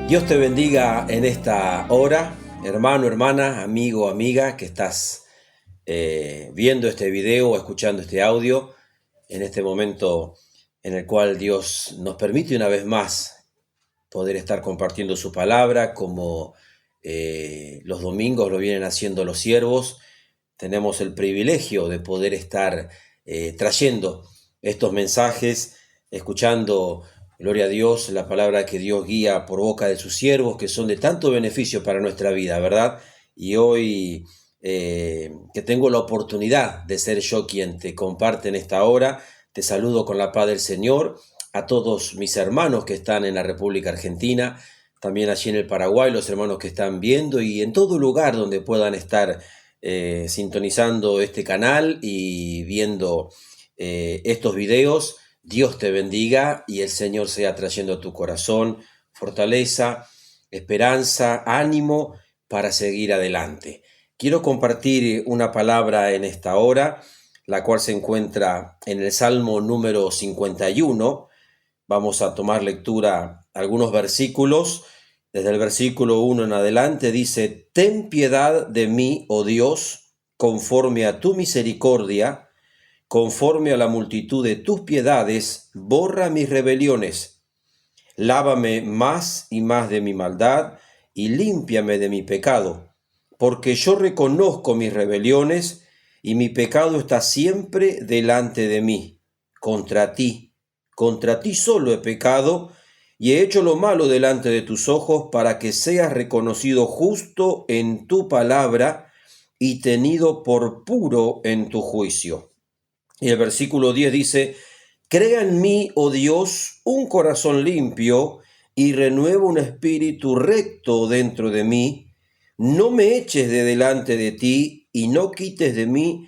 Dios te bendiga en esta hora, hermano, hermana, amigo, amiga, que estás viendo este video o escuchando este audio en este momento en el cual Dios nos permite una vez más poder estar compartiendo su palabra como los domingos lo vienen haciendo los siervos. Tenemos el privilegio de poder estar trayendo estos mensajes, escuchando, gloria a Dios, la palabra que Dios guía por boca de sus siervos, que son de tanto beneficio para nuestra vida, ¿verdad? Y hoy que tengo la oportunidad de ser yo quien te comparte en esta hora, te saludo con la paz del Señor, a todos mis hermanos que están en la República Argentina, también allí en el Paraguay, los hermanos que están viendo y en todo lugar donde puedan estar sintonizando este canal y viendo estos videos. Dios te bendiga y el Señor sea trayendo a tu corazón fortaleza, esperanza, ánimo para seguir adelante. Quiero compartir una palabra en esta hora, la cual se encuentra en el Salmo número 51. Vamos a tomar lectura algunos versículos. Desde el versículo 1 en adelante dice: Ten piedad de mí, oh Dios, conforme a tu misericordia, conforme a la multitud de tus piedades, borra mis rebeliones. Lávame más y más de mi maldad y límpiame de mi pecado, porque yo reconozco mis rebeliones y mi pecado está siempre delante de mí. Contra ti solo he pecado y he hecho lo malo delante de tus ojos, para que seas reconocido justo en tu palabra y tenido por puro en tu juicio. Y el versículo 10 dice: Crea en mí, oh Dios, un corazón limpio y renueva un espíritu recto dentro de mí. No me eches de delante de ti y no quites de mí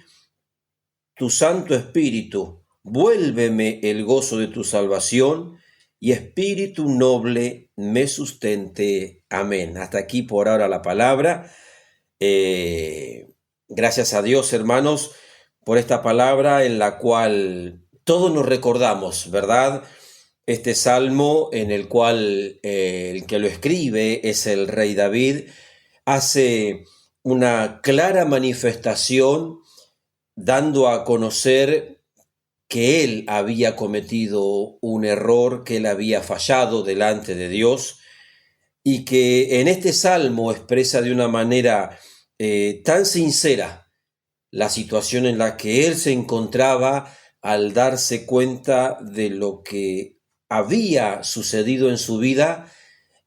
tu Santo Espíritu. Vuélveme el gozo de tu salvación y espíritu noble me sustente. Amén. Hasta aquí por ahora la palabra. Gracias a Dios, hermanos, por esta palabra en la cual todos nos recordamos, ¿verdad? Este salmo en el cual el que lo escribe es el rey David, hace una clara manifestación dando a conocer que él había cometido un error, que él había fallado delante de Dios, y que en este salmo expresa de una manera tan sincera la situación en la que él se encontraba al darse cuenta de lo que había sucedido en su vida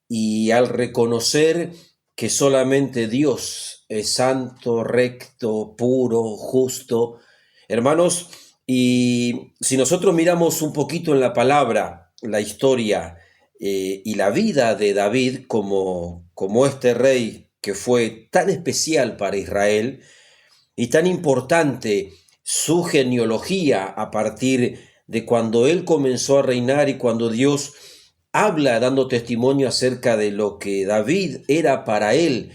y al reconocer que solamente Dios es santo, recto, puro, justo. Hermanos, y si nosotros miramos un poquito en la palabra, la historia y la vida de David como este rey que fue tan especial para Israel y tan importante su genealogía a partir de cuando él comenzó a reinar y cuando Dios habla dando testimonio acerca de lo que David era para él.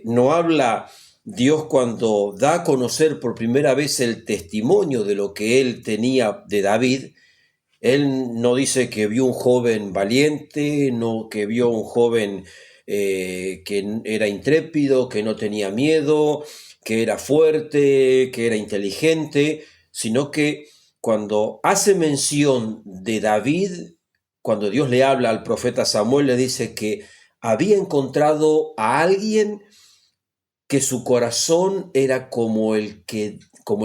No habla Dios cuando da a conocer por primera vez el testimonio de lo que él tenía de David. Él no dice que vio un joven valiente, no que vio un joven que era intrépido, que no tenía miedo, que era fuerte, que era inteligente, sino que cuando hace mención de David, cuando Dios le habla al profeta Samuel, le dice que había encontrado a alguien que su corazón era como el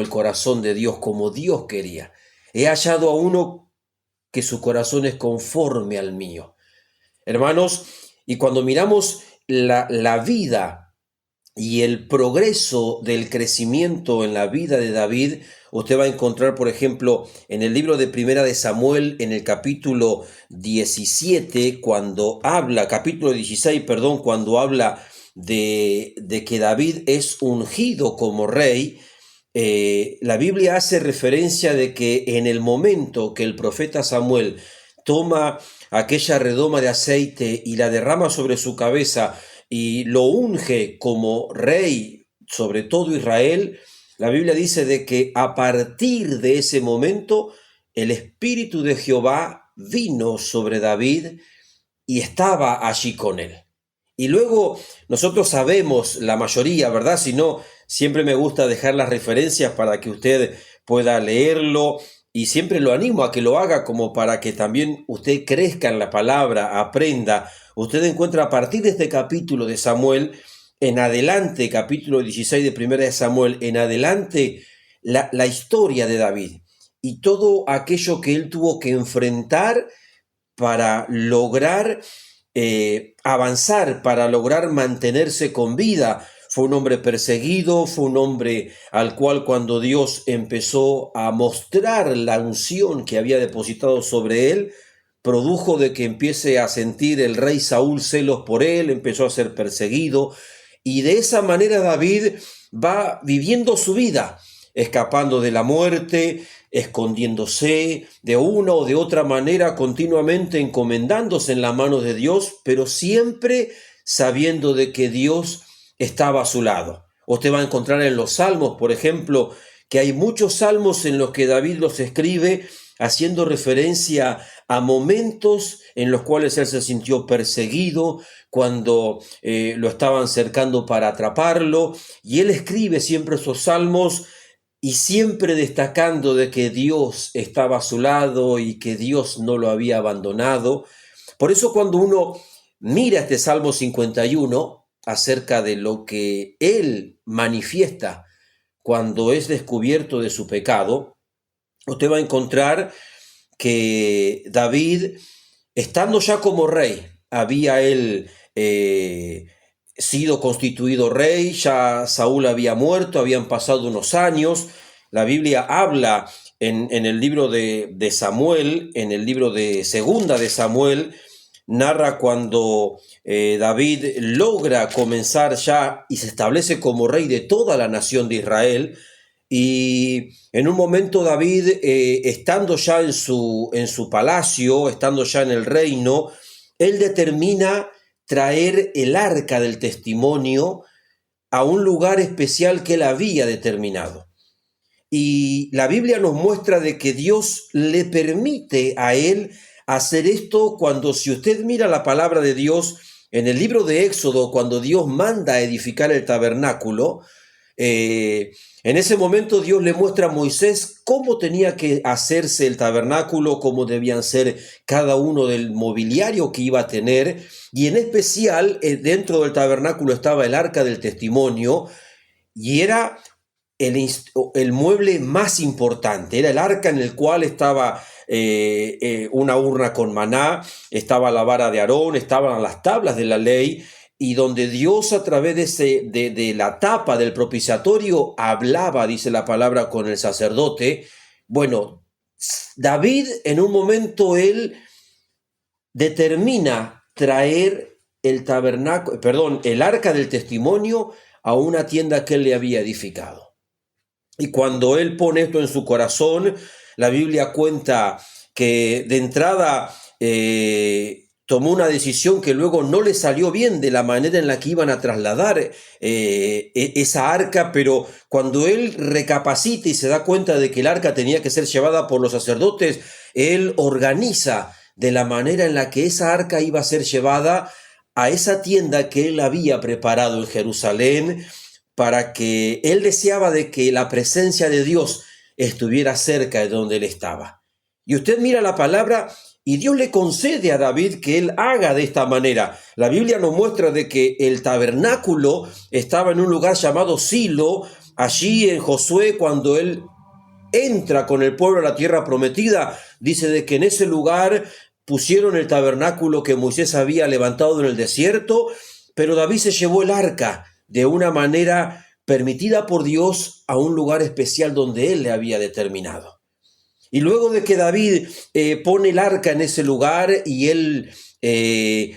corazón de Dios, como Dios quería. He hallado a uno que su corazón es conforme al mío. Hermanos, y cuando miramos la vida y el progreso del crecimiento en la vida de David, usted va a encontrar, por ejemplo, en el libro de Primera de Samuel, en el capítulo 17, capítulo 16, perdón, cuando habla de que David es ungido como rey. La Biblia hace referencia de que en el momento que el profeta Samuel toma aquella redoma de aceite y la derrama sobre su cabeza y lo unge como rey sobre todo Israel, la Biblia dice de que a partir de ese momento el Espíritu de Jehová vino sobre David y estaba allí con él. Y luego nosotros sabemos, la mayoría, ¿verdad? Si no, siempre me gusta dejar las referencias para que usted pueda leerlo y siempre lo animo a que lo haga como para que también usted crezca en la palabra, aprenda. Usted encuentra a partir de este capítulo de Samuel en adelante, capítulo 16 de Primera de Samuel, en adelante la historia de David y todo aquello que él tuvo que enfrentar para lograr avanzar, para lograr mantenerse con vida. Fue un hombre perseguido, fue un hombre al cual cuando Dios empezó a mostrar la unción que había depositado sobre él, produjo de que empiece a sentir el rey Saúl celos por él, empezó a ser perseguido, y de esa manera David va viviendo su vida, escapando de la muerte, escondiéndose de una o de otra manera, continuamente encomendándose en la mano de Dios, pero siempre sabiendo de que Dios estaba a su lado. Usted va a encontrar en los salmos, por ejemplo, que hay muchos salmos en los que David los escribe haciendo referencia a momentos en los cuales él se sintió perseguido, cuando lo estaban cercando para atraparlo, y él escribe siempre esos salmos y siempre destacando de que Dios estaba a su lado y que Dios no lo había abandonado. Por eso cuando uno mira este Salmo 51 acerca de lo que él manifiesta cuando es descubierto de su pecado, usted va a encontrar que David, estando ya como rey, había él sido constituido rey, ya Saúl había muerto, habían pasado unos años. La Biblia habla en el libro de Samuel, en el libro de Segunda de Samuel, narra cuando David logra comenzar ya y se establece como rey de toda la nación de Israel. Y en un momento David, estando ya en su palacio, estando ya en el reino, él determina traer el arca del testimonio a un lugar especial que él había determinado. Y la Biblia nos muestra de que Dios le permite a él hacer esto cuando, si usted mira la palabra de Dios en el libro de Éxodo, cuando Dios manda a edificar el tabernáculo, en ese momento Dios le muestra a Moisés cómo tenía que hacerse el tabernáculo, cómo debían ser cada uno del mobiliario que iba a tener, y en especial dentro del tabernáculo estaba el arca del testimonio, y era el mueble más importante, era el arca en el cual estaba una urna con maná, estaba la vara de Aarón, estaban las tablas de la ley, y donde Dios a través de la tapa del propiciatorio hablaba, dice la palabra, con el sacerdote. Bueno, David en un momento él determina traer el arca del testimonio a una tienda que él le había edificado. Y cuando él pone esto en su corazón, la Biblia cuenta que de entrada tomó una decisión que luego no le salió bien de la manera en la que iban a trasladar esa arca, pero cuando él recapacita y se da cuenta de que el arca tenía que ser llevada por los sacerdotes, él organiza de la manera en la que esa arca iba a ser llevada a esa tienda que él había preparado en Jerusalén, para que él deseaba de que la presencia de Dios estuviera cerca de donde él estaba. Y usted mira la palabra y Dios le concede a David que él haga de esta manera. La Biblia nos muestra de que el tabernáculo estaba en un lugar llamado Silo, allí en Josué, cuando él entra con el pueblo a la tierra prometida, dice de que en ese lugar pusieron el tabernáculo que Moisés había levantado en el desierto, pero David se llevó el arca de una manera permitida por Dios a un lugar especial donde él le había determinado. Y luego de que David pone el arca en ese lugar y él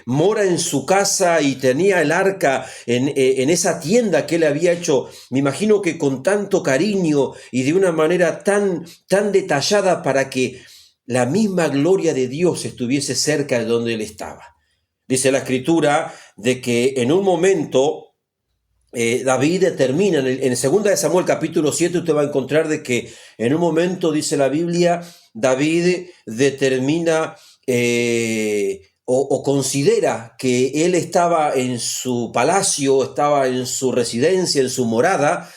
mora en su casa y tenía el arca en esa tienda que él había hecho, me imagino que con tanto cariño y de una manera tan detallada para que la misma gloria de Dios estuviese cerca de donde él estaba. Dice la Escritura de que en un momento David determina, en 2 de Samuel capítulo 7 usted va a encontrar de que en un momento, dice la Biblia, David determina o considera que él estaba en su palacio, estaba en su residencia, en su morada,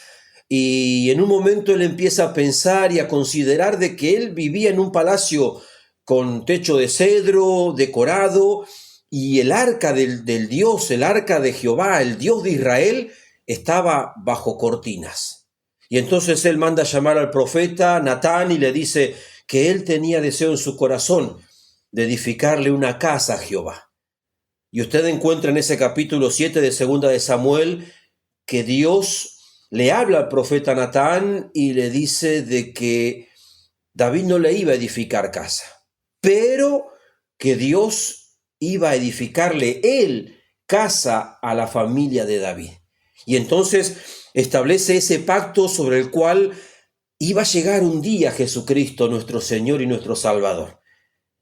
y en un momento él empieza a pensar y a considerar de que él vivía en un palacio con techo de cedro, decorado, y el arca del Dios, el arca de Jehová, el Dios de Israel, estaba bajo cortinas. Y entonces él manda a llamar al profeta Natán y le dice que él tenía deseo en su corazón de edificarle una casa a Jehová. Y usted encuentra en ese capítulo 7 de Segunda de Samuel que Dios le habla al profeta Natán y le dice de que David no le iba a edificar casa, pero que Dios iba a edificarle él casa a la familia de David. Y entonces establece ese pacto sobre el cual iba a llegar un día Jesucristo, nuestro Señor y nuestro Salvador.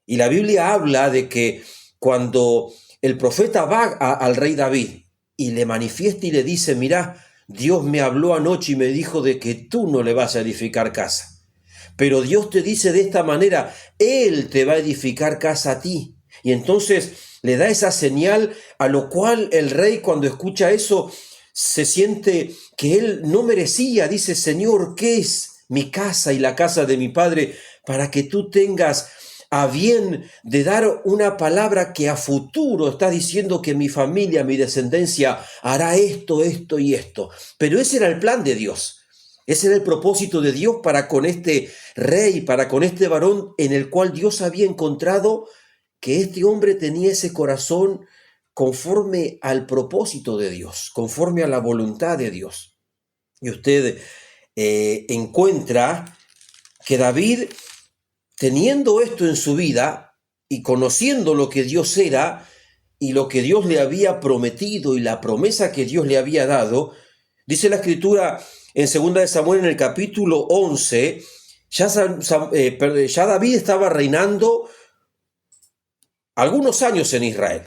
Y la Biblia habla de que cuando el profeta va al rey David y le manifiesta y le dice, mirá, Dios me habló anoche y me dijo de que tú no le vas a edificar casa. Pero Dios te dice de esta manera, Él te va a edificar casa a ti. Y entonces le da esa señal, a lo cual el rey cuando escucha eso se siente que él no merecía. Dice, Señor, ¿qué es mi casa y la casa de mi padre para que tú tengas a bien de dar una palabra que a futuro está diciendo que mi familia, mi descendencia hará esto, esto y esto? Pero ese era el plan de Dios. Ese era el propósito de Dios para con este rey, para con este varón en el cual Dios había encontrado que este hombre tenía ese corazón conforme al propósito de Dios, conforme a la voluntad de Dios. Y usted encuentra que David, teniendo esto en su vida y conociendo lo que Dios era y lo que Dios le había prometido y la promesa que Dios le había dado, dice la Escritura en 2 de Samuel en el capítulo 11, ya David estaba reinando algunos años en Israel.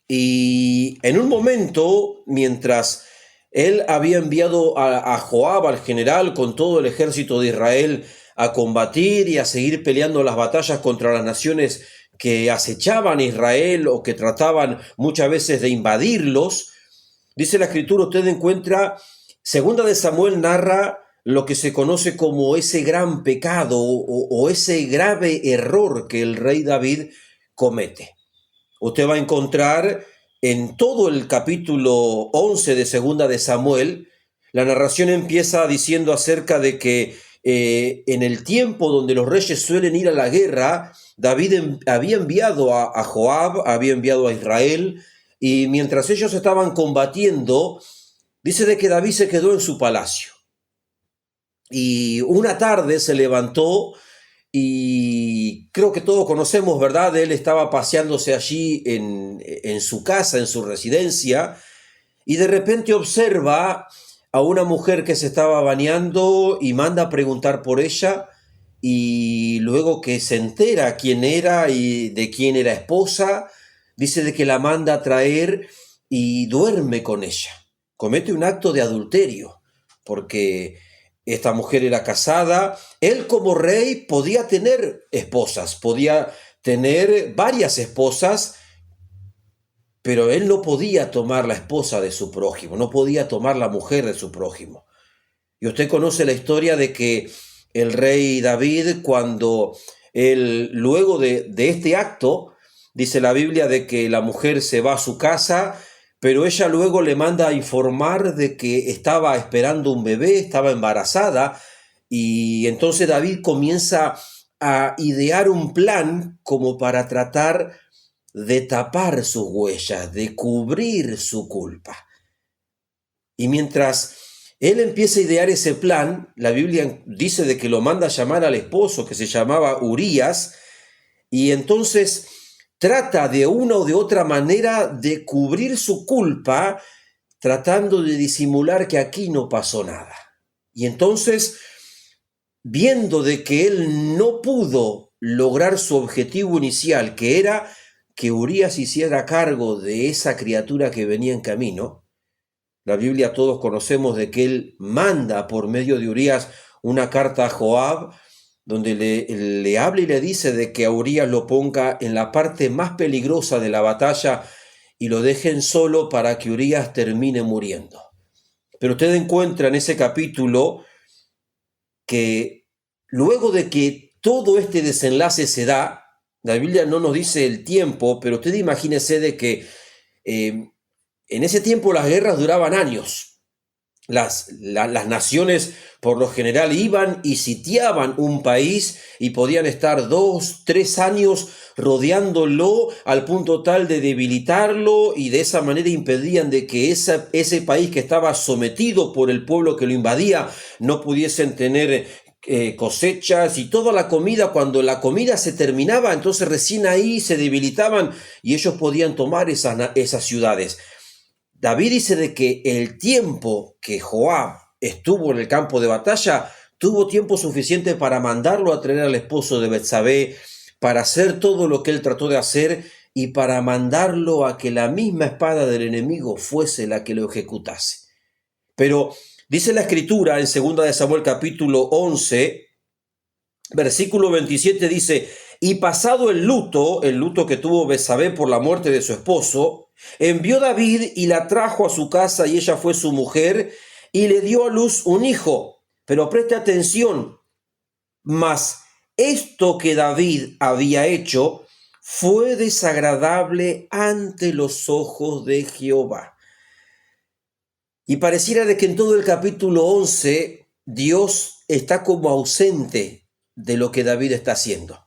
Y en un momento, mientras él había enviado a Joab, al general, con todo el ejército de Israel, a combatir y a seguir peleando las batallas contra las naciones que acechaban a Israel o que trataban muchas veces de invadirlos, dice la Escritura, usted encuentra, 2 de Samuel narra lo que se conoce como ese gran pecado o ese grave error que el rey David comete. Usted va a encontrar en todo el capítulo 11 de 2 de Samuel, la narración empieza diciendo acerca de que en el tiempo donde los reyes suelen ir a la guerra, David había enviado a Joab, había enviado a Israel, y mientras ellos estaban combatiendo, dice de que David se quedó en su palacio. Y una tarde se levantó y creo que todos conocemos, ¿verdad? Él estaba paseándose allí en su casa, en su residencia, y de repente observa a una mujer que se estaba bañando y manda a preguntar por ella, y luego que se entera quién era y de quién era esposa, dice de que la manda a traer y duerme con ella. Comete un acto de adulterio, porque esta mujer era casada. Él como rey podía tener esposas, podía tener varias esposas, pero él no podía tomar la esposa de su prójimo, no podía tomar la mujer de su prójimo. Y usted conoce la historia de que el rey David, cuando él, luego de este acto, dice la Biblia de que la mujer se va a su casa, pero ella luego le manda a informar de que estaba esperando un bebé, estaba embarazada, y entonces David comienza a idear un plan como para tratar de tapar sus huellas, de cubrir su culpa. Y mientras él empieza a idear ese plan, la Biblia dice de que lo manda a llamar al esposo, que se llamaba Urías, y entonces trata de una o de otra manera de cubrir su culpa, tratando de disimular que aquí no pasó nada. Y entonces, viendo de que él no pudo lograr su objetivo inicial, que era que Urías hiciera cargo de esa criatura que venía en camino, la Biblia todos conocemos de que él manda por medio de Urías una carta a Joab, donde le habla y le dice de que a Urías lo ponga en la parte más peligrosa de la batalla y lo dejen solo para que Urías termine muriendo. Pero usted encuentra en ese capítulo que luego de que todo este desenlace se da, la Biblia no nos dice el tiempo, pero usted imagínese de que en ese tiempo las guerras duraban años. Las naciones por lo general iban y sitiaban un país y podían estar 2, 3 años rodeándolo al punto tal de debilitarlo, y de esa manera impedían de que ese país que estaba sometido por el pueblo que lo invadía no pudiesen tener cosechas y toda la comida. Cuando la comida se terminaba, entonces recién ahí se debilitaban y ellos podían tomar esas ciudades. David dice de que el tiempo que Joab estuvo en el campo de batalla, tuvo tiempo suficiente para mandarlo a traer al esposo de Betsabé, para hacer todo lo que él trató de hacer y para mandarlo a que la misma espada del enemigo fuese la que lo ejecutase. Pero dice la Escritura en 2 de Samuel capítulo 11, versículo 27, dice: y pasado el luto que tuvo Betsabé por la muerte de su esposo, envió David y la trajo a su casa, y ella fue su mujer y le dio a luz un hijo. Pero preste atención, mas esto que David había hecho fue desagradable ante los ojos de Jehová. Y pareciera de que en todo el capítulo 11 Dios está como ausente de lo que David está haciendo.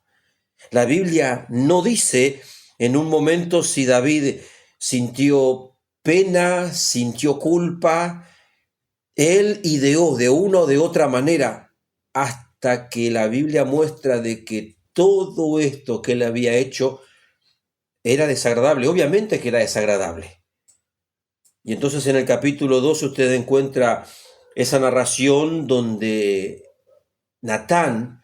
La Biblia no dice en un momento si David sintió pena, sintió culpa. Él ideó de una o de otra manera, hasta que la Biblia muestra de que todo esto que él había hecho era desagradable. Obviamente que era desagradable. Y entonces en el capítulo 12 usted encuentra esa narración donde Natán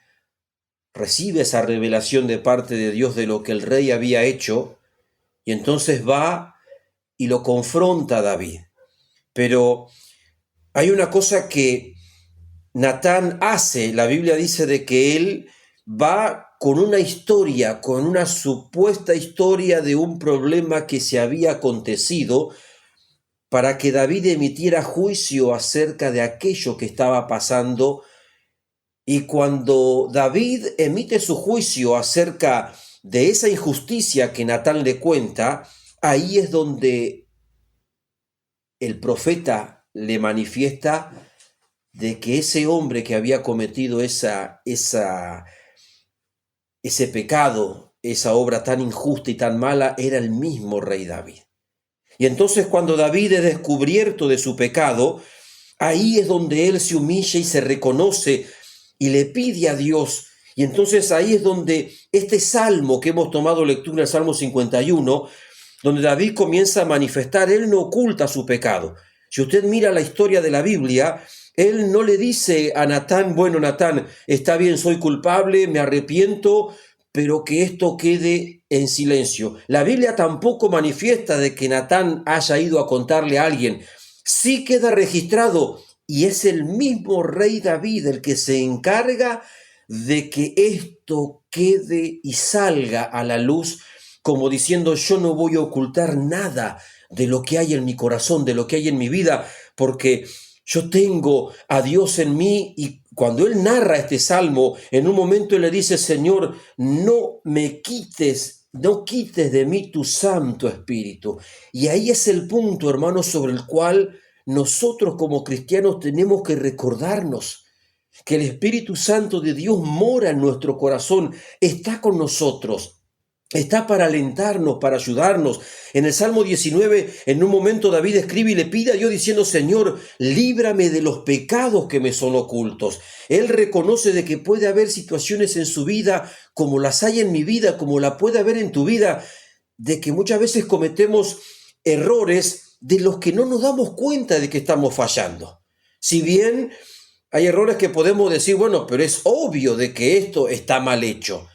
recibe esa revelación de parte de Dios de lo que el rey había hecho, y entonces va y lo confronta a David. Pero hay una cosa que Natán hace. La Biblia dice de que él va con una historia, con una supuesta historia de un problema que se había acontecido, para que David emitiera juicio acerca de aquello que estaba pasando. Y cuando David emite su juicio acerca de esa injusticia que Natán le cuenta, ahí es donde el profeta le manifiesta de que ese hombre que había cometido ese pecado, esa obra tan injusta y tan mala, era el mismo rey David. Y entonces cuando David es descubierto de su pecado, ahí es donde él se humilla y se reconoce y le pide a Dios. Y entonces ahí es donde este salmo que hemos tomado lectura, el Salmo 51, donde David comienza a manifestar, él no oculta su pecado. Si usted mira la historia de la Biblia, él no le dice a Natán: bueno, Natán, está bien, soy culpable, me arrepiento, pero que esto quede en silencio. La Biblia tampoco manifiesta de que Natán haya ido a contarle a alguien. Sí queda registrado, y es el mismo rey David el que se encarga de que esto quede y salga a la luz, como diciendo: yo no voy a ocultar nada de lo que hay en mi corazón, de lo que hay en mi vida, porque yo tengo a Dios en mí. Y cuando él narra este salmo, en un momento él le dice: Señor, no quites de mí tu Santo Espíritu. Y ahí es el punto, hermanos, sobre el cual nosotros como cristianos tenemos que recordarnos que el Espíritu Santo de Dios mora en nuestro corazón, está con nosotros, está para alentarnos, para ayudarnos. En el Salmo 19, en un momento David escribe y le pide a Dios diciendo: Señor, líbrame de los pecados que me son ocultos. Él reconoce de que puede haber situaciones en su vida, como las hay en mi vida, como la puede haber en tu vida, de que muchas veces cometemos errores de los que no nos damos cuenta de que estamos fallando. Si bien hay errores que podemos decir: bueno, pero es obvio de que esto está mal hecho.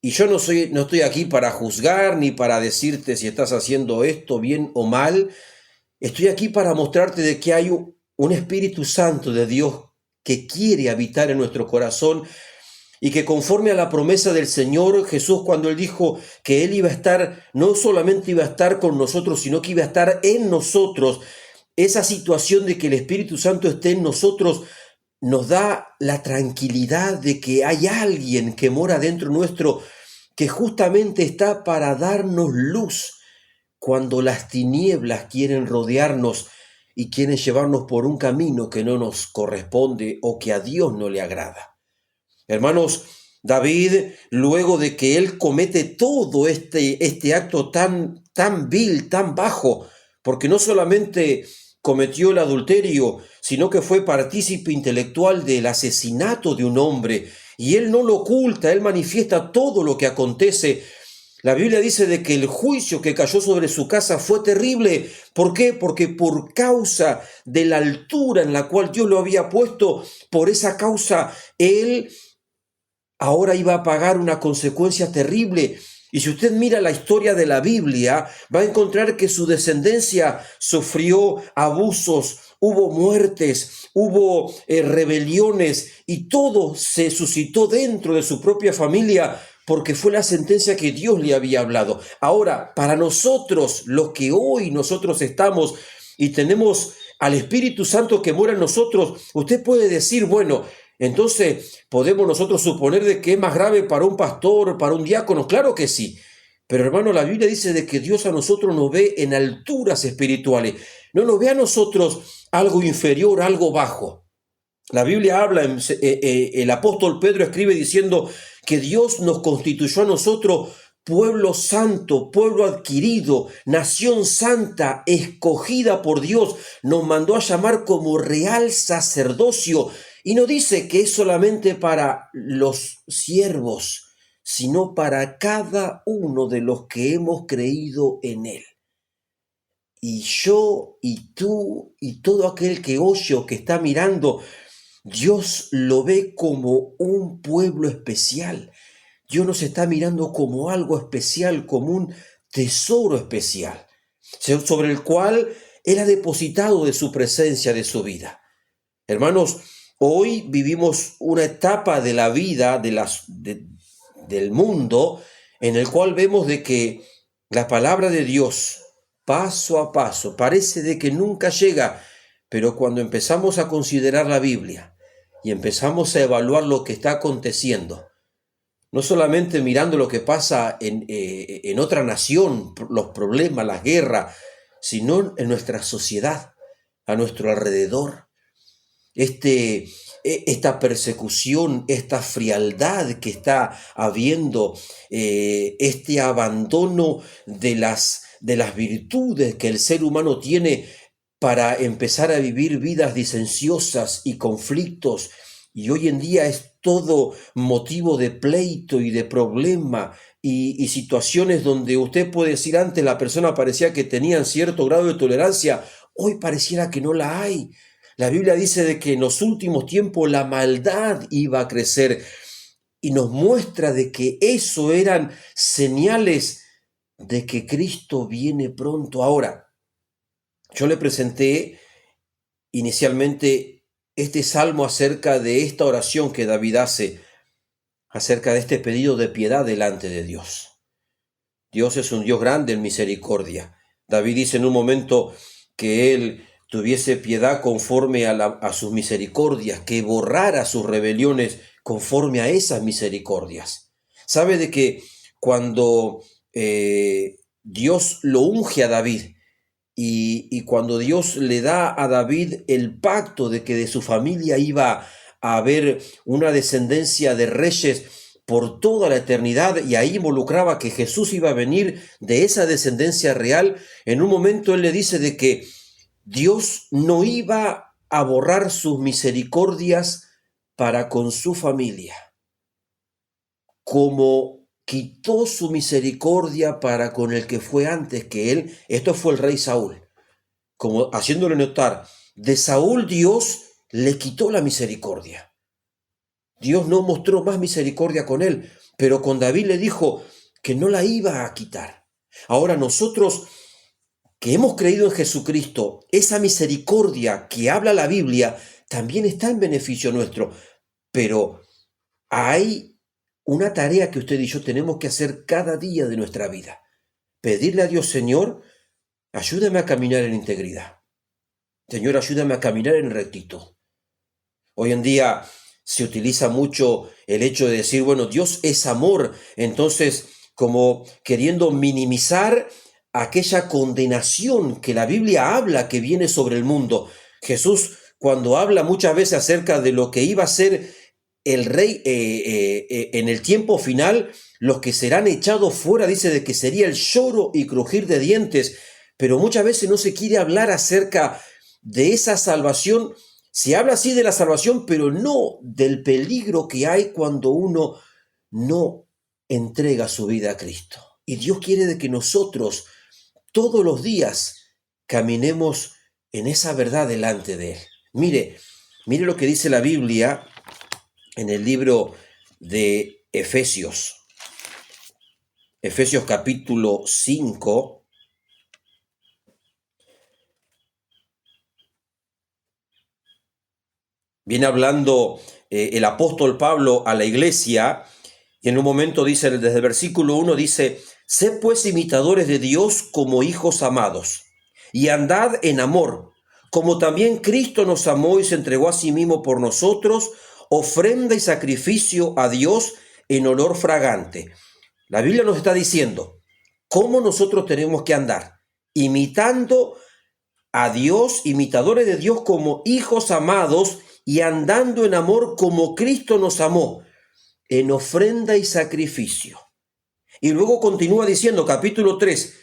Y yo no estoy aquí para juzgar ni para decirte si estás haciendo esto bien o mal. Estoy aquí para mostrarte de que hay un Espíritu Santo de Dios que quiere habitar en nuestro corazón y que conforme a la promesa del Señor Jesús cuando Él dijo que Él iba a estar, no solamente iba a estar con nosotros, sino que iba a estar en nosotros, esa situación de que el Espíritu Santo esté en nosotros nos da la tranquilidad de que hay alguien que mora dentro nuestro que justamente está para darnos luz cuando las tinieblas quieren rodearnos y quieren llevarnos por un camino que no nos corresponde o que a Dios no le agrada. Hermanos, David, luego de que él comete todo este acto tan vil, tan bajo, porque no solamente cometió el adulterio, sino que fue partícipe intelectual del asesinato de un hombre, y él no lo oculta, él manifiesta todo lo que acontece. La Biblia dice de que el juicio que cayó sobre su casa fue terrible. ¿Por qué? Porque por causa de la altura en la cual Dios lo había puesto, por esa causa, él ahora iba a pagar una consecuencia terrible. Y si usted mira la historia de la Biblia, va a encontrar que su descendencia sufrió abusos, hubo muertes, hubo rebeliones y todo se suscitó dentro de su propia familia porque fue la sentencia que Dios le había hablado. Ahora, para nosotros, los que hoy nosotros estamos y tenemos al Espíritu Santo que mora en nosotros, usted puede decir, bueno, entonces, ¿podemos nosotros suponer de que es más grave para un pastor, para un diácono? Claro que sí. Pero hermano, la Biblia dice de que Dios a nosotros nos ve en alturas espirituales. No nos ve a nosotros algo inferior, algo bajo. La Biblia habla, el apóstol Pedro escribe diciendo que Dios nos constituyó a nosotros pueblo santo, pueblo adquirido, nación santa, escogida por Dios. Nos mandó a llamar como real sacerdocio. Y no dice que es solamente para los siervos, sino para cada uno de los que hemos creído en Él. Y yo y tú y todo aquel que oye o que está mirando, Dios lo ve como un pueblo especial. Dios nos está mirando como algo especial, como un tesoro especial, sobre el cual Él ha depositado de su presencia, de su vida. Hermanos, hoy vivimos una etapa de la vida del mundo en el cual vemos de que la palabra de Dios, paso a paso, parece de que nunca llega, pero cuando empezamos a considerar la Biblia y empezamos a evaluar lo que está aconteciendo, no solamente mirando lo que pasa en otra nación, los problemas, las guerras, sino en nuestra sociedad, a nuestro alrededor, esta persecución, esta frialdad que está habiendo, este abandono de las virtudes que el ser humano tiene para empezar a vivir vidas disenciosas y conflictos. Y hoy en día es todo motivo de pleito y de problema y situaciones donde usted puede decir antes la persona parecía que tenía cierto grado de tolerancia, hoy pareciera que no la hay. La Biblia dice de que en los últimos tiempos la maldad iba a crecer y nos muestra de que eso eran señales de que Cristo viene pronto. Ahora, yo le presenté inicialmente este salmo acerca de esta oración que David hace, acerca de este pedido de piedad delante de Dios. Dios es un Dios grande en misericordia. David dice en un momento que él tuviese piedad conforme a sus misericordias, que borrara sus rebeliones conforme a esas misericordias. Sabe de que cuando Dios lo unge a David y cuando Dios le da a David el pacto de que de su familia iba a haber una descendencia de reyes por toda la eternidad, y ahí involucraba que Jesús iba a venir de esa descendencia real, en un momento él le dice de que Dios no iba a borrar sus misericordias para con su familia, como quitó su misericordia para con el que fue antes que él. Esto fue el rey Saúl, como haciéndole notar, de Saúl Dios le quitó la misericordia. Dios no mostró más misericordia con él, pero con David le dijo que no la iba a quitar. Ahora nosotros que hemos creído en Jesucristo, esa misericordia que habla la Biblia, también está en beneficio nuestro, pero hay una tarea que usted y yo tenemos que hacer cada día de nuestra vida. Pedirle a Dios, Señor, ayúdame a caminar en integridad. Señor, ayúdame a caminar en rectitud. Hoy en día se utiliza mucho el hecho de decir, bueno, Dios es amor, entonces como queriendo minimizar aquella condenación que la Biblia habla que viene sobre el mundo. Jesús, cuando habla muchas veces acerca de lo que iba a ser el rey en el tiempo final, los que serán echados fuera, dice de que sería el lloro y crujir de dientes, pero muchas veces no se quiere hablar acerca de esa salvación. Se habla así de la salvación, pero no del peligro que hay cuando uno no entrega su vida a Cristo. Y Dios quiere de que nosotros todos los días caminemos en esa verdad delante de Él. Mire lo que dice la Biblia en el libro de Efesios. Efesios capítulo 5. Viene hablando el apóstol Pablo a la iglesia y en un momento dice, desde el versículo 1 dice, sed pues imitadores de Dios como hijos amados y andad en amor, como también Cristo nos amó y se entregó a sí mismo por nosotros, ofrenda y sacrificio a Dios en olor fragante. La Biblia nos está diciendo cómo nosotros tenemos que andar, imitando a Dios, imitadores de Dios como hijos amados y andando en amor como Cristo nos amó, en ofrenda y sacrificio. Y luego continúa diciendo, capítulo 3,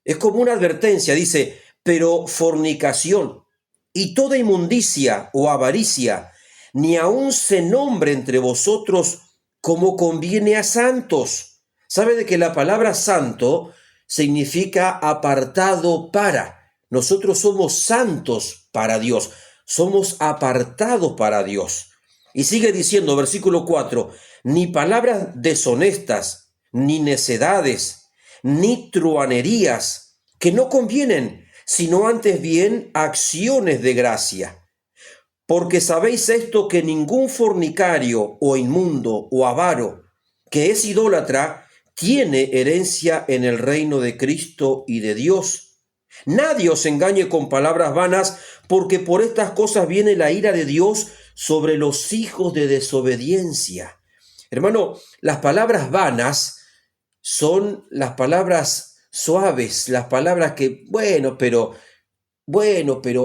es como una advertencia, dice, pero fornicación y toda inmundicia o avaricia, ni aun se nombre entre vosotros como conviene a santos. ¿Sabe de que la palabra santo significa apartado para? Nosotros somos santos para Dios, somos apartados para Dios. Y sigue diciendo, versículo 4, ni palabras deshonestas, ni necedades, ni truanerías, que no convienen, sino antes bien acciones de gracia. Porque sabéis esto, que ningún fornicario o inmundo o avaro, que es idólatra, tiene herencia en el reino de Cristo y de Dios. Nadie os engañe con palabras vanas, porque por estas cosas viene la ira de Dios sobre los hijos de desobediencia. Hermano, las palabras vanas son las palabras suaves, las palabras que, pero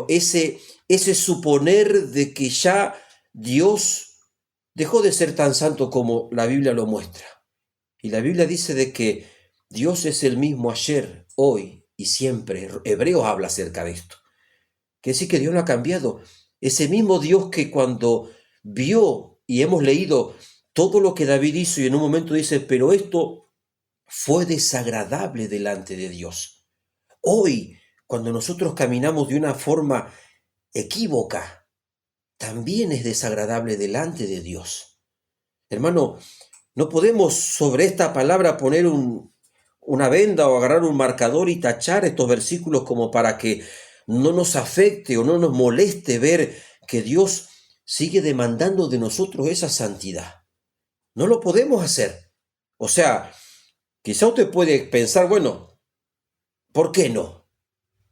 ese suponer de que ya Dios dejó de ser tan santo como la Biblia lo muestra. Y la Biblia dice de que Dios es el mismo ayer, hoy y siempre. Hebreos habla acerca de esto. Que sí que Dios no ha cambiado. Ese mismo Dios que cuando vio y hemos leído todo lo que David hizo y en un momento dice, pero esto fue desagradable delante de Dios. Hoy, cuando nosotros caminamos de una forma equívoca, también es desagradable delante de Dios. Hermano, no podemos sobre esta palabra poner una venda o agarrar un marcador y tachar estos versículos como para que no nos afecte o no nos moleste ver que Dios sigue demandando de nosotros esa santidad. No lo podemos hacer. O sea, quizá usted puede pensar, bueno, ¿por qué no?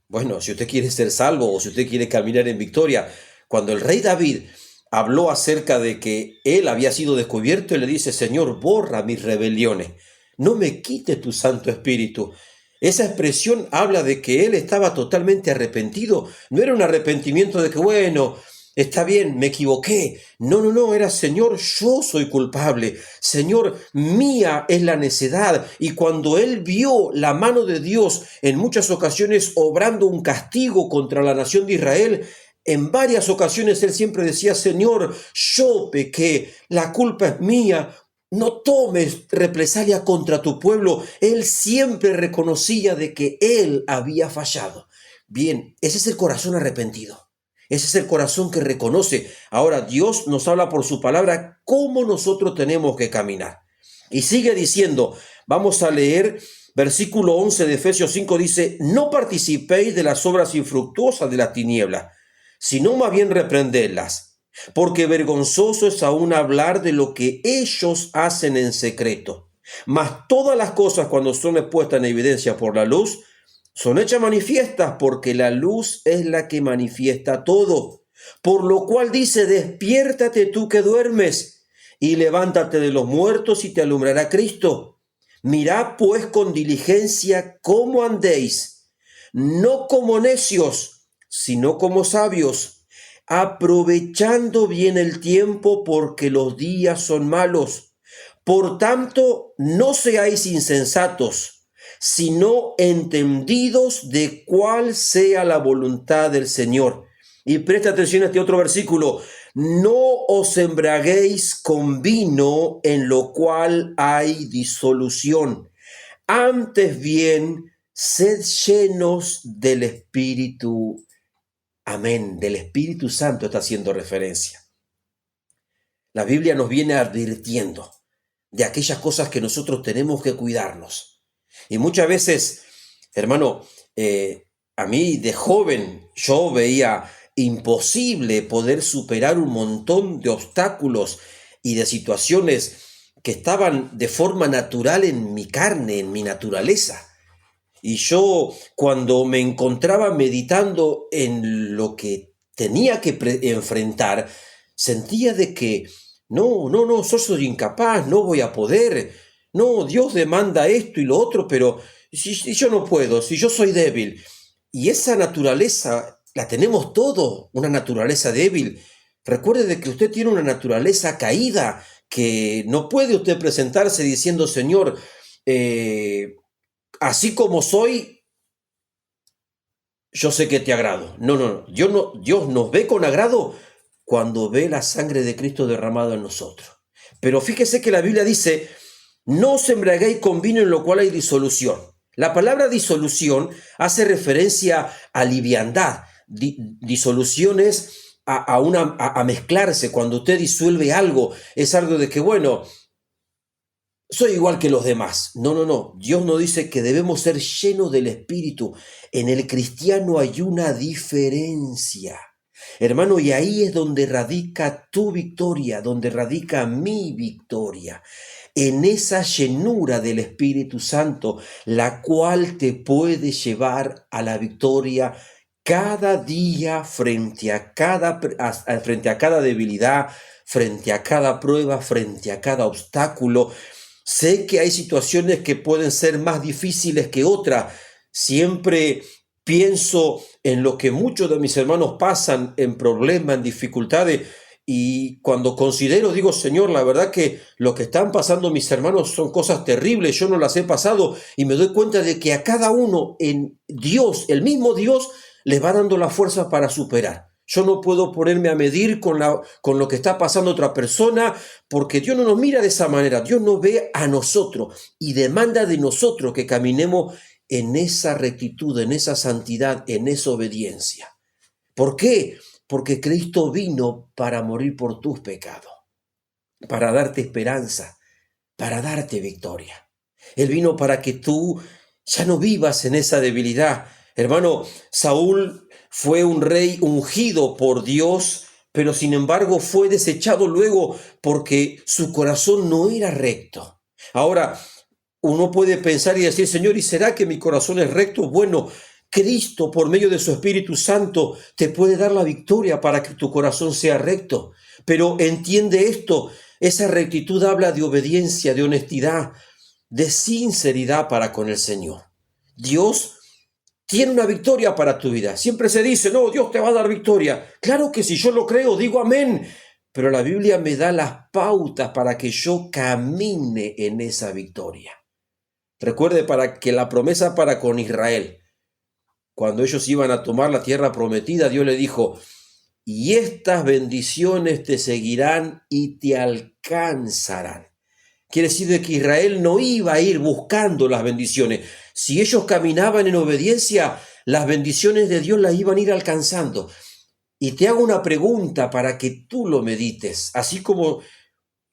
Bueno, si usted quiere ser salvo o si usted quiere caminar en victoria, cuando el rey David habló acerca de que él había sido descubierto, él le dice, Señor, borra mis rebeliones, no me quite tu Santo Espíritu. Esa expresión habla de que él estaba totalmente arrepentido. No era un arrepentimiento de que, bueno, está bien, me equivoqué. No, era, Señor, yo soy culpable. Señor, mía es la necedad. Y cuando él vio la mano de Dios en muchas ocasiones obrando un castigo contra la nación de Israel, en varias ocasiones él siempre decía, Señor, yo pequé, la culpa es mía. No tomes represalia contra tu pueblo. Él siempre reconocía de que él había fallado. Bien, ese es el corazón arrepentido. Ese es el corazón que reconoce. Ahora Dios nos habla por su palabra cómo nosotros tenemos que caminar. Y sigue diciendo, vamos a leer versículo 11 de Efesios 5, dice, no participéis de las obras infructuosas de las tinieblas, sino más bien reprendedlas. porque vergonzoso es aún hablar de lo que ellos hacen en secreto. Mas todas las cosas, cuando son expuestas en evidencia por la luz, son hechas manifiestas, porque la luz es la que manifiesta todo. Por lo cual dice: despiértate tú que duermes, y levántate de los muertos, y te alumbrará Cristo. Mirad pues con diligencia cómo andéis, no como necios, sino como sabios, aprovechando bien el tiempo, porque los días son malos. Por tanto, no seáis insensatos, sino entendidos de cuál sea la voluntad del Señor. Y presta atención a este otro versículo: no os embriaguéis con vino, en lo cual hay disolución. Antes bien, sed llenos del Espíritu. Amén. Del Espíritu Santo está haciendo referencia. La Biblia nos viene advirtiendo de aquellas cosas que nosotros tenemos que cuidarnos. Y muchas veces, hermano, a mí de joven yo veía imposible poder superar un montón de obstáculos y de situaciones que estaban de forma natural en mi carne, en mi naturaleza. Y yo, cuando me encontraba meditando en lo que tenía que enfrentar, sentía de que no, yo soy incapaz, no voy a poder. No, Dios demanda esto y lo otro, pero si yo no puedo, si yo soy débil. Y esa naturaleza la tenemos todos, una naturaleza débil. Recuerde de que usted tiene una naturaleza caída, que no puede usted presentarse diciendo: Señor, así como soy, yo sé que te agrado. No. Dios nos ve con agrado cuando ve la sangre de Cristo derramada en nosotros. Pero fíjese que la Biblia dice: no os embriaguéis con vino, en lo cual hay disolución. La palabra disolución hace referencia a liviandad. Disolución es a mezclarse. Cuando usted disuelve algo, es algo de que, bueno, soy igual que los demás. No. Dios nos dice que debemos ser llenos del Espíritu. En el cristiano hay una diferencia, hermano, y ahí es donde radica tu victoria, donde radica mi victoria. En esa llenura del Espíritu Santo, la cual te puede llevar a la victoria cada día frente a cada debilidad, frente a cada prueba, frente a cada obstáculo. Sé que hay situaciones que pueden ser más difíciles que otras. Siempre pienso en lo que muchos de mis hermanos pasan, en problemas, en dificultades, y cuando considero, digo: Señor, la verdad que lo que están pasando mis hermanos son cosas terribles, yo no las he pasado, y me doy cuenta de que a cada uno en Dios, el mismo Dios, les va dando la fuerza para superar. Yo no puedo ponerme a medir con lo que está pasando otra persona, porque Dios no nos mira de esa manera. Dios nos ve a nosotros y demanda de nosotros que caminemos en esa rectitud, en esa santidad, en esa obediencia. ¿Por qué? Porque Cristo vino para morir por tus pecados, para darte esperanza, para darte victoria. Él vino para que tú ya no vivas en esa debilidad. Hermano, Saúl fue un rey ungido por Dios, pero sin embargo fue desechado luego porque su corazón no era recto. Ahora, uno puede pensar y decir: Señor, ¿y será que mi corazón es recto? Bueno, Cristo, por medio de su Espíritu Santo, te puede dar la victoria para que tu corazón sea recto. Pero entiende esto: esa rectitud habla de obediencia, de honestidad, de sinceridad para con el Señor. Dios tiene una victoria para tu vida. Siempre se dice: no, Dios te va a dar victoria. Claro que si yo lo creo, digo amén. Pero la Biblia me da las pautas para que yo camine en esa victoria. Recuerde para que la promesa para con Israel, cuando ellos iban a tomar la tierra prometida, Dios le dijo: y estas bendiciones te seguirán y te alcanzarán. Quiere decir de que Israel no iba a ir buscando las bendiciones. Si ellos caminaban en obediencia, las bendiciones de Dios las iban a ir alcanzando. Y te hago una pregunta para que tú lo medites, así como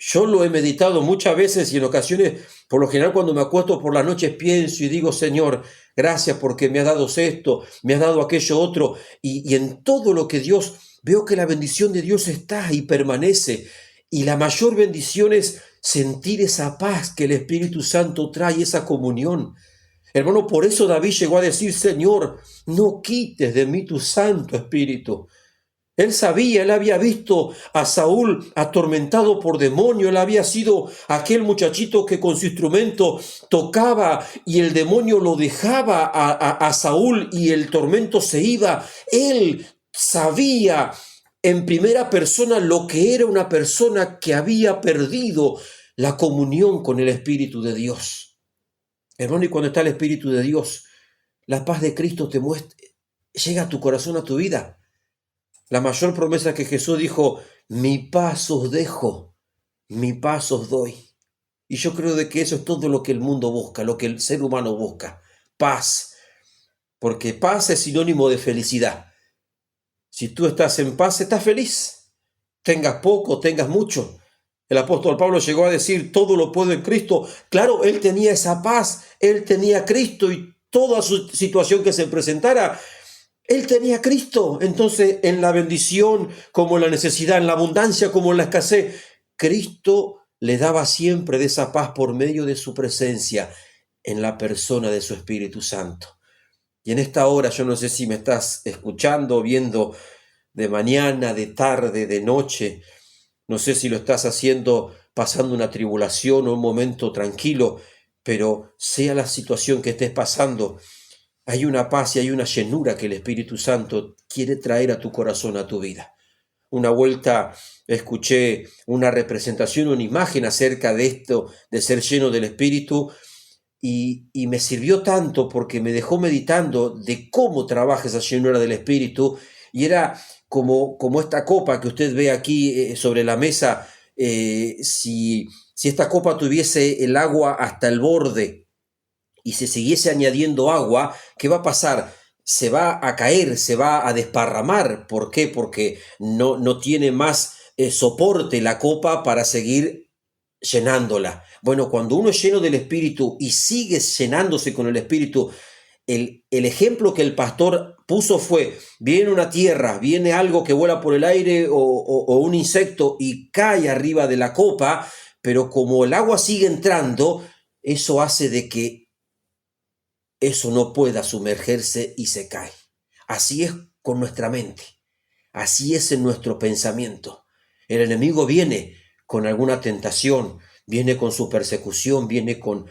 yo lo he meditado muchas veces, y en ocasiones, por lo general, cuando me acuesto por las noches, pienso y digo: Señor, gracias porque me has dado esto, me has dado aquello otro, y en todo lo que Dios veo que la bendición de Dios está y permanece. Y la mayor bendición es sentir esa paz que el Espíritu Santo trae, esa comunión. Hermano, por eso David llegó a decir, Señor, no quites de mí tu Santo Espíritu. Él sabía, él había visto a Saúl atormentado por demonio, él había sido aquel muchachito que con su instrumento tocaba y el demonio lo dejaba a Saúl y el tormento se iba. Él sabía en primera persona lo que era una persona que había perdido la comunión con el Espíritu de Dios. Hermano, y cuando está el Espíritu de Dios, la paz de Cristo te muestra, llega a tu corazón, a tu vida. La mayor promesa que Jesús dijo, mi paz os dejo, mi paz os doy. Y yo creo de que eso es todo lo que el mundo busca, lo que el ser humano busca, paz. Porque paz es sinónimo de felicidad. Si tú estás en paz, estás feliz. Tengas poco, tengas mucho. El apóstol Pablo llegó a decir, todo lo puedo en Cristo. Claro, él tenía esa paz, él tenía a Cristo y toda su situación que se presentara, él tenía a Cristo. Entonces, en la bendición como en la necesidad, en la abundancia como en la escasez, Cristo le daba siempre de esa paz por medio de su presencia en la persona de su Espíritu Santo. Y en esta hora, yo no sé si me estás escuchando, viendo de mañana, de tarde, de noche, no sé si lo estás haciendo pasando una tribulación o un momento tranquilo, pero sea la situación que estés pasando, hay una paz y hay una llenura que el Espíritu Santo quiere traer a tu corazón, a tu vida. Una vuelta escuché una representación, una imagen acerca de esto, de ser lleno del Espíritu, y me sirvió tanto porque me dejó meditando de cómo trabaja esa llenura del Espíritu, y era como esta copa que usted ve aquí sobre la mesa. Si esta copa tuviese el agua hasta el borde, y se siguiese añadiendo agua, ¿qué va a pasar? Se va a caer, se va a desparramar. ¿Por qué? Porque no tiene más soporte la copa para seguir llenándola. Bueno, cuando uno es lleno del Espíritu y sigue llenándose con el Espíritu, el ejemplo que el pastor puso fue, viene una tierra, viene algo que vuela por el aire o un insecto y cae arriba de la copa, pero como el agua sigue entrando, eso hace de que eso no pueda sumergerse y se cae. Así es con nuestra mente, así es en nuestro pensamiento. El enemigo viene con alguna tentación, viene con su persecución, viene con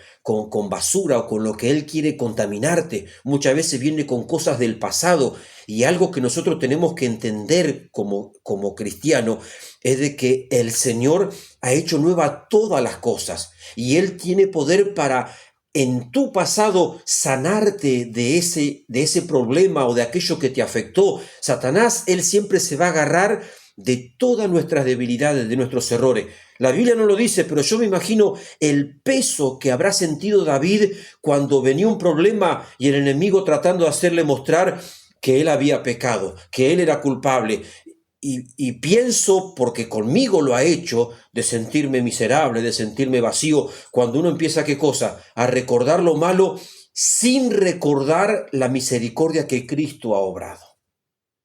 basura o con lo que él quiere contaminarte. Muchas veces viene con cosas del pasado, y algo que nosotros tenemos que entender como cristiano es de que el Señor ha hecho nueva todas las cosas y Él tiene poder para en tu pasado sanarte de ese problema o de aquello que te afectó. Satanás, él siempre se va a agarrar de todas nuestras debilidades, de nuestros errores. La Biblia no lo dice, pero yo me imagino el peso que habrá sentido David cuando venía un problema y el enemigo tratando de hacerle mostrar que él había pecado, que él era culpable. Y pienso, porque conmigo lo ha hecho, de sentirme miserable, de sentirme vacío, cuando uno empieza, ¿qué cosa? A recordar lo malo sin recordar la misericordia que Cristo ha obrado.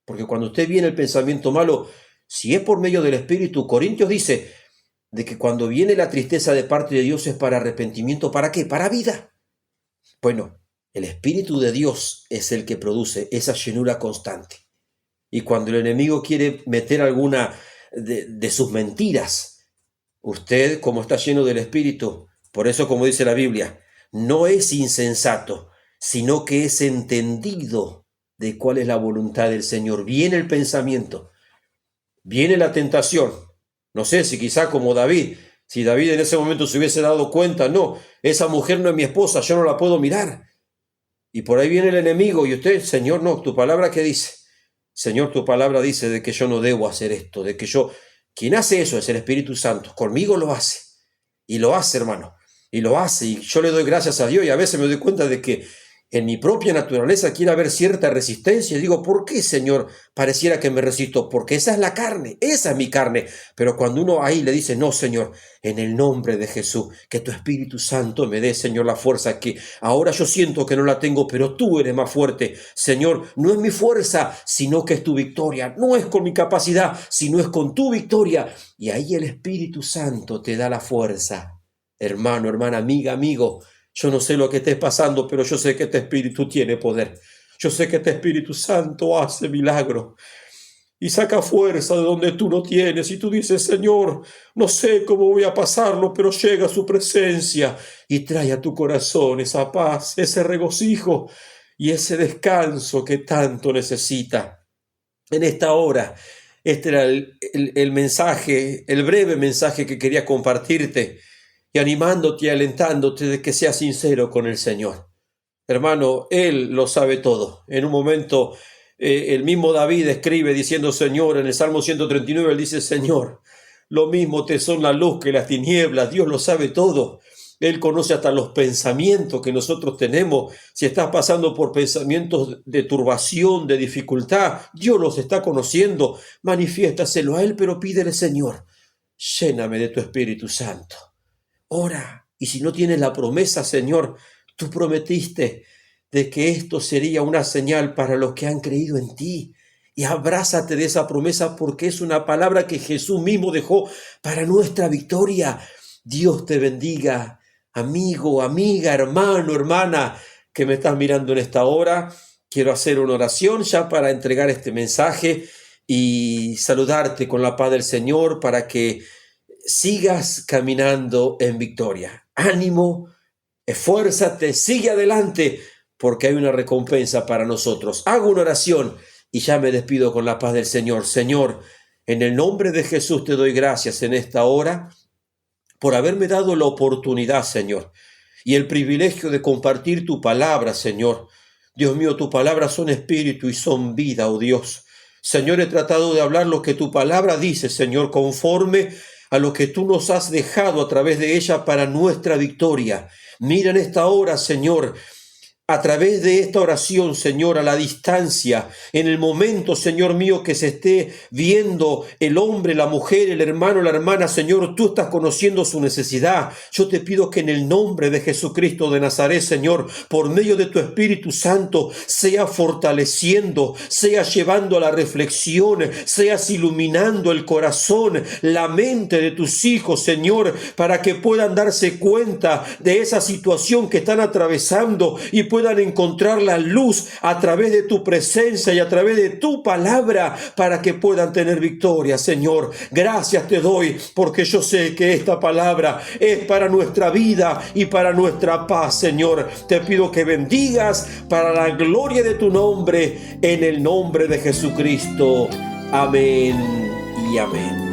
Porque cuando usted viene el pensamiento malo, si es por medio del Espíritu, Corintios dice de que cuando viene la tristeza de parte de Dios es para arrepentimiento, ¿para qué? Para vida. Bueno, el Espíritu de Dios es el que produce esa llenura constante. Y cuando el enemigo quiere meter alguna de sus mentiras, usted, como está lleno del Espíritu, por eso, como dice la Biblia, no es insensato, sino que es entendido de cuál es la voluntad del Señor. Viene el pensamiento, viene la tentación. No sé si quizá como David, si David en ese momento se hubiese dado cuenta, no, esa mujer no es mi esposa, yo no la puedo mirar. Y por ahí viene el enemigo y usted, Señor, no, tu palabra, ¿qué dice? Señor, tu palabra dice de que yo no debo hacer esto, de que quien hace eso es el Espíritu Santo, conmigo lo hace, y lo hace, hermano, y lo hace, y yo le doy gracias a Dios, y a veces me doy cuenta de que en mi propia naturaleza quiere haber cierta resistencia. Y digo, ¿por qué, Señor, pareciera que me resisto? Porque esa es la carne, esa es mi carne. Pero cuando uno ahí le dice, no, Señor, en el nombre de Jesús, que tu Espíritu Santo me dé, Señor, la fuerza que ahora yo siento que no la tengo, pero tú eres más fuerte. Señor, no es mi fuerza, sino que es tu victoria. No es con mi capacidad, sino es con tu victoria. Y ahí el Espíritu Santo te da la fuerza. Hermano, hermana, amiga, amigo, yo no sé lo que estés pasando, pero yo sé que este Espíritu tiene poder. Yo sé que este Espíritu Santo hace milagros y saca fuerza de donde tú no tienes. Y tú dices, Señor, no sé cómo voy a pasarlo, pero llega a su presencia y trae a tu corazón esa paz, ese regocijo y ese descanso que tanto necesita. En esta hora, este era el mensaje, el breve mensaje que quería compartirte, y animándote y alentándote de que seas sincero con el Señor. Hermano, Él lo sabe todo. En un momento, el mismo David escribe diciendo, Señor, en el Salmo 139, él dice, Señor, lo mismo te son la luz que las tinieblas. Dios lo sabe todo. Él conoce hasta los pensamientos que nosotros tenemos. Si estás pasando por pensamientos de turbación, de dificultad, Dios los está conociendo. Manifiéstaselo a Él, pero pídele, Señor, lléname de tu Espíritu Santo. Ora, y si no tienes la promesa, Señor, tú prometiste de que esto sería una señal para los que han creído en ti. Y abrázate de esa promesa porque es una palabra que Jesús mismo dejó para nuestra victoria. Dios te bendiga, amigo, amiga, hermano, hermana, que me estás mirando en esta hora. Quiero hacer una oración ya para entregar este mensaje y saludarte con la paz del Señor para que sigas caminando en victoria. Ánimo, esfuérzate, sigue adelante, porque hay una recompensa para nosotros. Hago una oración y ya me despido con la paz del Señor. Señor, en el nombre de Jesús te doy gracias en esta hora por haberme dado la oportunidad, Señor, y el privilegio de compartir tu palabra, Señor. Dios mío, tu palabra son espíritu y son vida, oh Dios. Señor, he tratado de hablar lo que tu palabra dice, Señor, conforme a lo que tú nos has dejado a través de ella para nuestra victoria. Mira en esta hora, Señor, a través de esta oración, Señor, a la distancia, en el momento, Señor mío, que se esté viendo el hombre, la mujer, el hermano, la hermana, Señor, tú estás conociendo su necesidad. Yo te pido que en el nombre de Jesucristo de Nazaret, Señor, por medio de tu Espíritu Santo, sea fortaleciendo, sea llevando a la reflexión, seas iluminando el corazón, la mente de tus hijos, Señor, para que puedan darse cuenta de esa situación que están atravesando y puedan encontrar la luz a través de tu presencia y a través de tu palabra para que puedan tener victoria, Señor. Gracias te doy porque yo sé que esta palabra es para nuestra vida y para nuestra paz, Señor. Te pido que bendigas para la gloria de tu nombre, en el nombre de Jesucristo. Amén y amén.